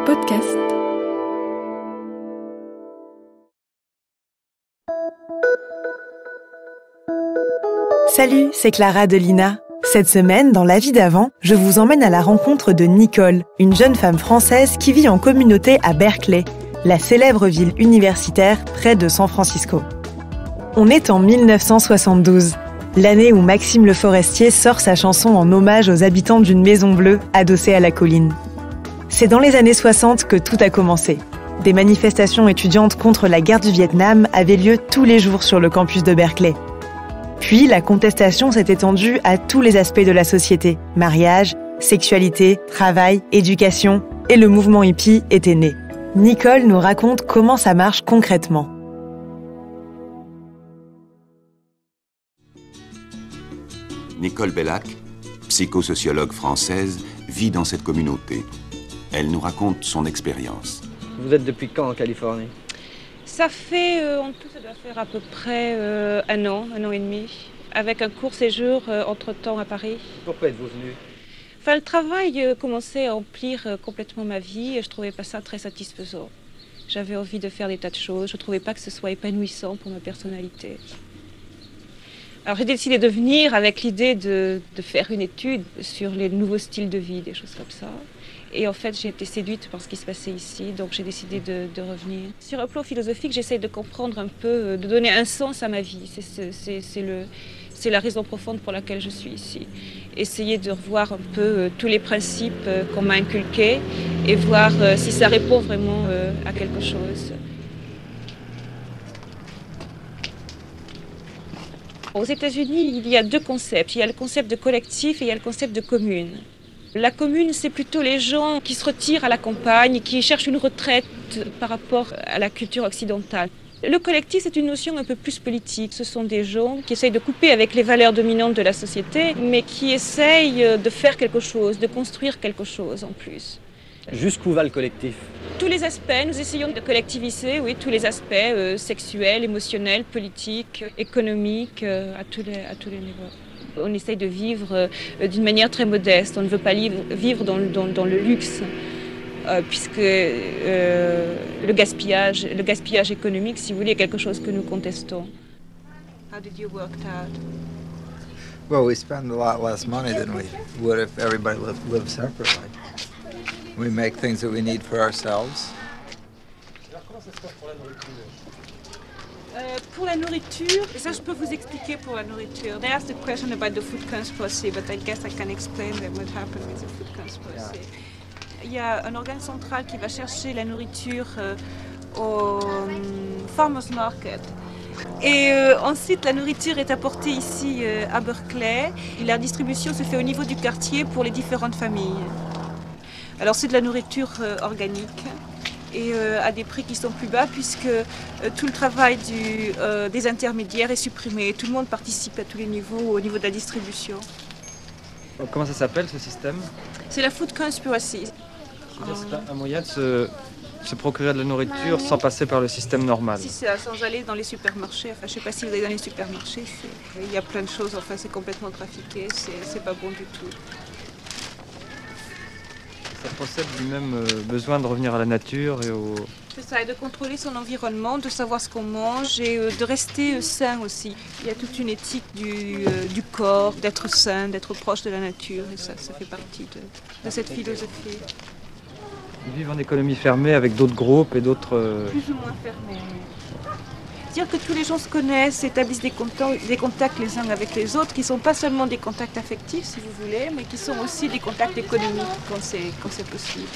Podcast. Salut, c'est Clara de Lina. Cette semaine, dans La vie d'avant, je vous emmène à la rencontre de Nicole, une jeune femme française qui vit en communauté à Berkeley, la célèbre ville universitaire près de San Francisco. On est en 1972, l'année où Maxime Le Forestier sort sa chanson en hommage aux habitants d'une maison bleue adossée à la colline. C'est dans les années 60 que tout a commencé. Des manifestations étudiantes contre la guerre du Vietnam avaient lieu tous les jours sur le campus de Berkeley. Puis, la contestation s'est étendue à tous les aspects de la société. Mariage, sexualité, travail, éducation, et le mouvement hippie était né. Nicole nous raconte comment ça marche concrètement. Nicole Bellac, psychosociologue française, vit dans cette communauté. Elle nous raconte son expérience. Vous êtes depuis quand en Californie ? Ça fait, en tout, ça doit faire à peu près un an et demi, avec un court séjour entre-temps à Paris. Pourquoi êtes-vous venu ? Enfin, le travail commençait à emplir complètement ma vie et je ne trouvais pas ça très satisfaisant. J'avais envie de faire des tas de choses, je ne trouvais pas que ce soit épanouissant pour ma personnalité. Alors j'ai décidé de venir avec l'idée de faire une étude sur les nouveaux styles de vie, des choses comme ça. Et en fait, j'ai été séduite par ce qui se passait ici, donc j'ai décidé de revenir. Sur un plan philosophique, j'essaie de comprendre un peu, de donner un sens à ma vie. C'est la raison profonde pour laquelle je suis ici. Essayer de revoir un peu tous les principes qu'on m'a inculqués et voir si ça répond vraiment à quelque chose. Aux États-Unis, il y a deux concepts. Il y a le concept de collectif et il y a le concept de commune. La commune, c'est plutôt les gens qui se retirent à la campagne, qui cherchent une retraite par rapport à la culture occidentale. Le collectif, c'est une notion un peu plus politique. Ce sont des gens qui essayent de couper avec les valeurs dominantes de la société, mais qui essayent de faire quelque chose, de construire quelque chose en plus. Jusqu'où va le collectif ? Tous les aspects, nous essayons de collectiviser, oui, tous les aspects sexuels, émotionnels, politiques, économiques, à tous les niveaux. On essaye de vivre d'une manière très modeste. On ne veut pas vivre dans le luxe, puisque le gaspillage économique, si vous voulez, est quelque chose que nous contestons. How did you work it out? Well, we spend a lot less money than we would if everybody lived separately. We make things that we need for ourselves. Pour la nourriture, ça je peux vous expliquer pour la nourriture. They asked a question about the food conspiracy, but I guess I can explain them what happened with the food conspiracy. Il y a un organe central qui va chercher la nourriture au farmers market. Et ensuite, la nourriture est apportée ici à Berkeley. Et la distribution se fait au niveau du quartier pour les différentes familles. Alors c'est de la nourriture organique. Et à des prix qui sont plus bas puisque tout le travail des intermédiaires est supprimé. Tout le monde participe à tous les niveaux, au niveau de la distribution. Comment ça s'appelle ce système ? C'est la food conspiracy. C'est un moyen de se procurer de la nourriture sans passer par le système normal. Si, c'est sans aller dans les supermarchés. Enfin, je ne sais pas si vous allez dans les supermarchés. Il y a plein de choses, enfin c'est complètement trafiqué, c'est pas bon du tout. Ça possède lui-même besoin de revenir à la nature et au... C'est ça, et de contrôler son environnement, de savoir ce qu'on mange et de rester sain aussi. Il y a toute une éthique du corps, d'être sain, d'être proche de la nature, et ça fait partie de cette philosophie. Ils vivent en économie fermée avec d'autres groupes et d'autres... Plus ou moins fermée. Dire que tous les gens se connaissent, établissent des contacts les uns avec les autres, qui ne sont pas seulement des contacts affectifs, si vous voulez, mais qui sont aussi des contacts économiques quand c'est possible.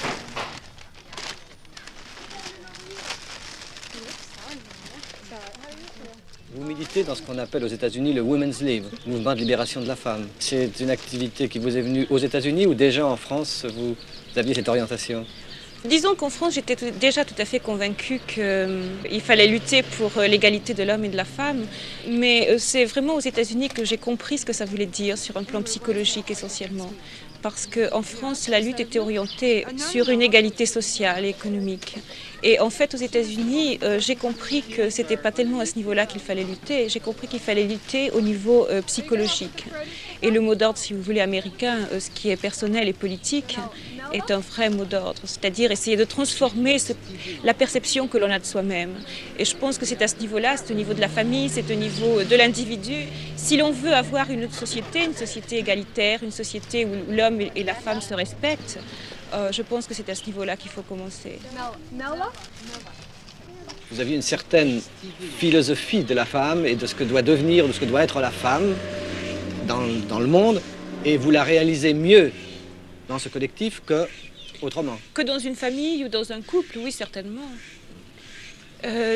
Vous militez dans ce qu'on appelle aux États-Unis le Women's League, mouvement de libération de la femme. C'est une activité qui vous est venue aux États-Unis ou déjà en France vous aviez cette orientation ? Disons qu'en France, j'étais déjà tout à fait convaincue qu'il fallait lutter pour l'égalité de l'homme et de la femme. Mais c'est vraiment aux États-Unis que j'ai compris ce que ça voulait dire sur un plan psychologique essentiellement. Parce qu'en France, la lutte était orientée sur une égalité sociale et économique. Et en fait, aux États-Unis, j'ai compris que ce n'était pas tellement à ce niveau-là qu'il fallait lutter. J'ai compris qu'il fallait lutter au niveau psychologique. Et le mot d'ordre, si vous voulez, américain, ce qui est personnel et politique, est un vrai mot d'ordre, c'est-à-dire essayer de transformer la perception que l'on a de soi-même. Et je pense que c'est à ce niveau-là, c'est au niveau de la famille, c'est au niveau de l'individu. Si l'on veut avoir une société égalitaire, une société où l'homme et la femme se respectent, je pense que c'est à ce niveau-là qu'il faut commencer. Vous aviez une certaine philosophie de la femme et de ce que doit devenir, de ce que doit être la femme dans le monde, et vous la réalisez mieux dans ce collectif qu'autrement. Que dans une famille ou dans un couple, oui, certainement.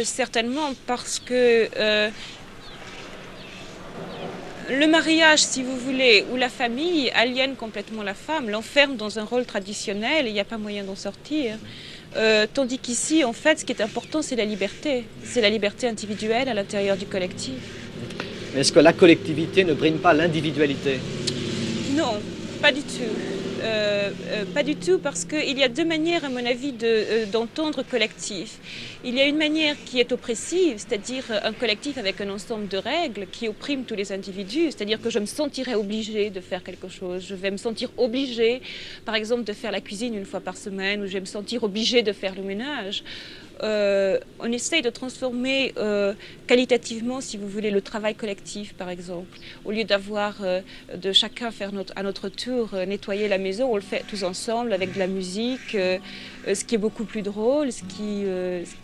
Certainement parce que le mariage, si vous voulez, ou la famille aliène complètement la femme, l'enferme dans un rôle traditionnel et il n'y a pas moyen d'en sortir. Tandis qu'ici, en fait, ce qui est important, c'est la liberté. C'est la liberté individuelle à l'intérieur du collectif. Mais est-ce que la collectivité ne brime pas l'individualité? Non, pas du tout. Pas du tout, parce qu'il y a deux manières, à mon avis, d'entendre collectif. Il y a une manière qui est oppressive, c'est-à-dire un collectif avec un ensemble de règles qui opprime tous les individus, c'est-à-dire que je me sentirais obligée de faire quelque chose. Je vais me sentir obligée, par exemple, de faire la cuisine une fois par semaine, ou je vais me sentir obligée de faire le ménage. On essaye de transformer qualitativement, si vous voulez, le travail collectif, par exemple. Au lieu d'avoir de chacun faire à notre tour nettoyer la maison, on le fait tous ensemble avec de la musique, ce qui est beaucoup plus drôle, ce qui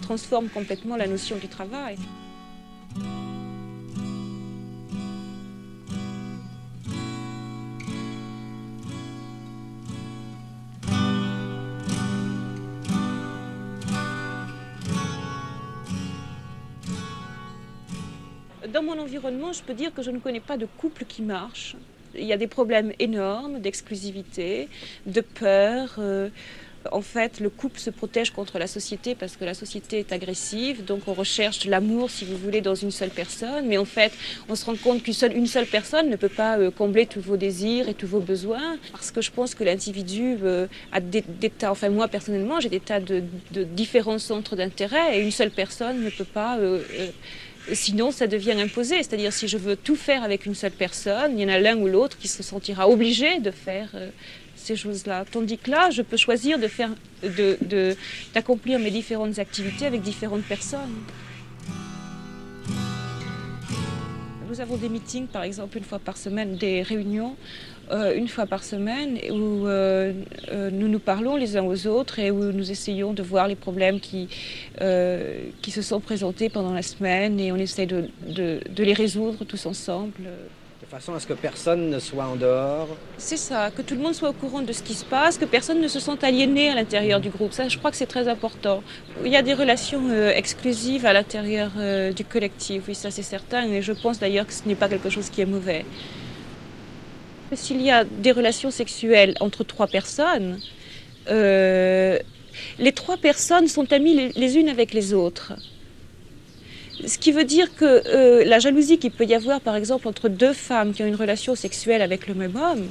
transforme complètement la notion du travail. Dans mon environnement, je peux dire que je ne connais pas de couple qui marche. Il y a des problèmes énormes d'exclusivité, de peur. En fait, le couple se protège contre la société parce que la société est agressive. Donc on recherche l'amour, si vous voulez, dans une seule personne. Mais en fait, on se rend compte qu'une seule personne ne peut pas combler tous vos désirs et tous vos besoins. Parce que je pense que l'individu a des tas, enfin moi personnellement, j'ai des tas de différents centres d'intérêt et une seule personne ne peut pas... Sinon, ça devient imposé. C'est-à-dire, si je veux tout faire avec une seule personne, il y en a l'un ou l'autre qui se sentira obligé de faire ces choses-là. Tandis que là, je peux choisir d'accomplir mes différentes activités avec différentes personnes. Nous avons des meetings, par exemple, une fois par semaine, des réunions, une fois par semaine, où nous nous parlons les uns aux autres et où nous essayons de voir les problèmes qui se sont présentés pendant la semaine et on essaie de les résoudre tous ensemble. De façon à ce que personne ne soit en dehors. C'est ça, que tout le monde soit au courant de ce qui se passe, que personne ne se sente aliéné à l'intérieur du groupe. Ça, je crois que c'est très important. Il y a des relations exclusives à l'intérieur du collectif, oui, ça c'est certain, et je pense d'ailleurs que ce n'est pas quelque chose qui est mauvais. S'il y a des relations sexuelles entre trois personnes, les trois personnes sont amies les unes avec les autres. Ce qui veut dire que la jalousie qu'il peut y avoir, par exemple, entre deux femmes qui ont une relation sexuelle avec le même homme,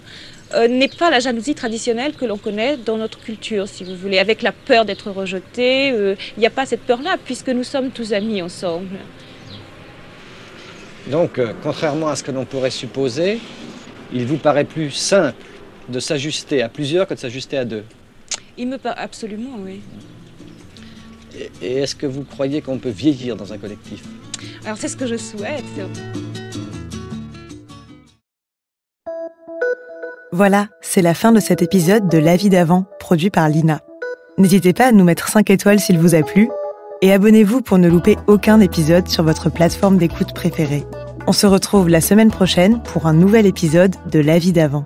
n'est pas la jalousie traditionnelle que l'on connaît dans notre culture, si vous voulez, avec la peur d'être rejeté. Il n'y a pas cette peur-là, puisque nous sommes tous amis ensemble. Donc, contrairement à ce que l'on pourrait supposer, il vous paraît plus simple de s'ajuster à plusieurs que de s'ajuster à deux? Il me paraît absolument, oui. Et est-ce que vous croyez qu'on peut vieillir dans un collectif? Alors c'est ce que je souhaite. Voilà, c'est la fin de cet épisode de La vie d'avant, produit par Lina. N'hésitez pas à nous mettre 5 étoiles s'il vous a plu et abonnez-vous pour ne louper aucun épisode sur votre plateforme d'écoute préférée. On se retrouve la semaine prochaine pour un nouvel épisode de La vie d'avant.